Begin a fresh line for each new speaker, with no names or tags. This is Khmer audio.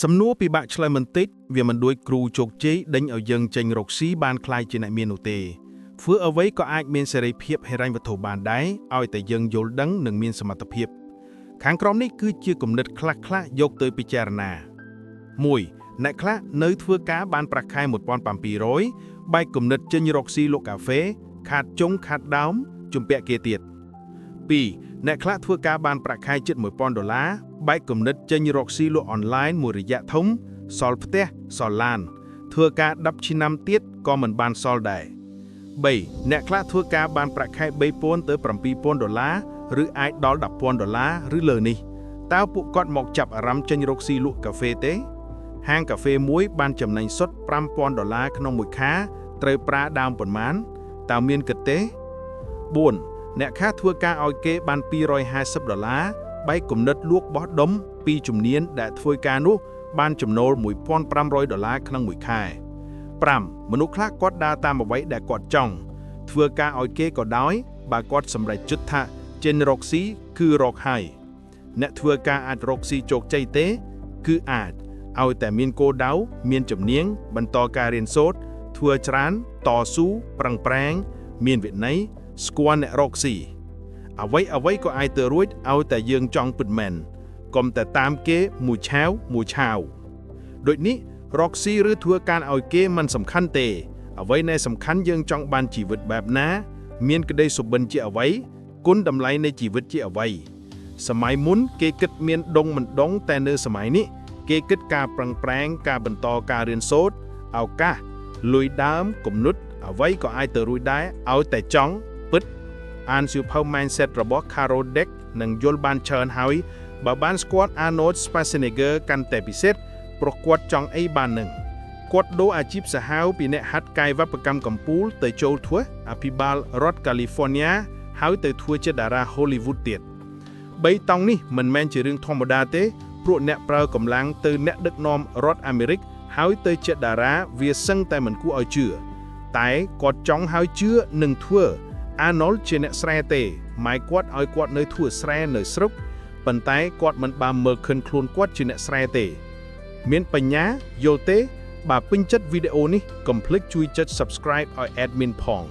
សំណួរពិបាកឆ្លើយបន្តិចវាមិនដូចគ្រូជោគជ័យដេញឲ្យយើងចេញរកស៊ីបានខ្លាយជាអ្នកមាននោះទេធ្វើអ្វីក៏អាចមានសេរីភាពហិរញ្ញវត្ថុបានដែរឲ្យតែយើងយល់ដឹងនិងមានសមត្ថភាពខាងក្រោមនេះគឺជាគំនិតខ្លះៗយកទៅពិចារណា 1. អ្នកខ្លះនៅធ្វើការបានប្រាក់ខែ 1,700 បែកគំនិតចេញរកស៊ីលក់កាហ្វេខាតចុងខាតដើមជំពាក់គេទៀត 2. អ្នកខ្លះធ្វើការបានប្រាក់ខែជិត $1,000 បែកគំនិតចេញរកស៊ីលក់អនឡាញមួយរយៈធំសល់ផ្ទះសល់ឡានធ្វើការ10ឆ្នាំទៀតក៏មិនបានសល់ដែរ 3. អ្នកខ្លះធ្វើការបានប្រាក់ខែ $3,000 ទៅ $7,000 ឬអាចដល់ $10,000 ឬលើនេះតើពួកគាត់មកចាប់អារម្មណ៍ចេញរកស៊ីលក់កាហ្វេទេហាងកាហ្វេមួយបានចំណេញសុទ្ធ $5,000 ក្នុងមួយខែត្រូវប្រើដើមប៉ុន្មានតើមានគិតទេ 4. អ្នកខ្លះធ្វើការឲ្យគេបាន$250 បែកគំនិតលក់បោះដុំពីជំនាញដែលធ្វើការនោះបានចំណូល$1,500 ក្នុងមួយខែ 5. មនុស្សខ្លះគាត់ដើរតាមអ្វីដែលគាត់ចង់ធ្វើការឲ្យគេក៏ដោយបើគាត់សម្រេចចិត្តថាចេញរកស៊ីគឺរកហើយអ្នកធ្វើការអាចរកស៊ីជោគជ័យទេគឺអាចឲ្យតែមានគោលដៅមានជំនាញបន្តការរៀនសូត្រធ្វើច្រើនតស៊ូប្រឹងប្រែងមានវិន័យស្គាល់អ្នករកស៊ីអ្វីក៏អាចទៅរួចឲ្យតែយើងចង់ពិតមែនកុំតែតាមគេមួយឆាវដូចនេះរកស៊ីឬធ្វើការឲ្យគេមិនសំខាន់ទេអ្វីដែលសំខាន់យើងចង់បានជីវិតបែបណាមានក្តីសុបិនជាអ្វីគុណតម្លៃនៃជីវិតជាអ្វីសម័យមុនគេគិតមានដងមិនដងតែនៅសម័យនេះគេគិតការប្រឹងប្រែងការបន្តការរៀនសូត្រឱកាសលុយដើមគំនិតអ្វីក៏អាចទៅរួចដែរឲ្យតែចង់ពិតអានសៀវភៅ Mindset របស់ Carol Dweck នឹងយល់បានច្រើនហើយបើបានស្គាល់ Arnold Schwarzenegger កាន់តែពិសេសព្រោះគាត់ចង់អីបាននឹងគាត់ដូរអាជីពសាហាវពីអ្នកហាត់កាយវប្បកម្មកំពូលទៅចូលធ្វើអភិបាលរដ្ឋ California ហើយទៅធ្វើជាតារា Hollywood ទៀត3តង់នេះមិនមែនជារឿងធម្មតាទេព្រោះអ្នកប្រើកម្លាំងទៅអ្នកដឹកនាំរដ្ឋអាមេរិកហើយទៅជាតារាវាសឹងតែមិនគួរឲ្យជឿតែគាត់ចង់ឲ្យជឿនឹងធ្វើ Arnold ជាអ្នកស្រែទេម៉ែគាត់ឲ្យគាត់នៅធ្វើស្រែនៅស្រុកប៉ុន្តែគាត់មិនបានមើលឃើញខ្លួនគាត់ជាអ្នកស្រែទេមានបញ្ញាយល់ទេបើពេញចិត្តវីដេអូនេះកុំភ្លេចជួយចុច Subscribe ឲ្យ Admin ផង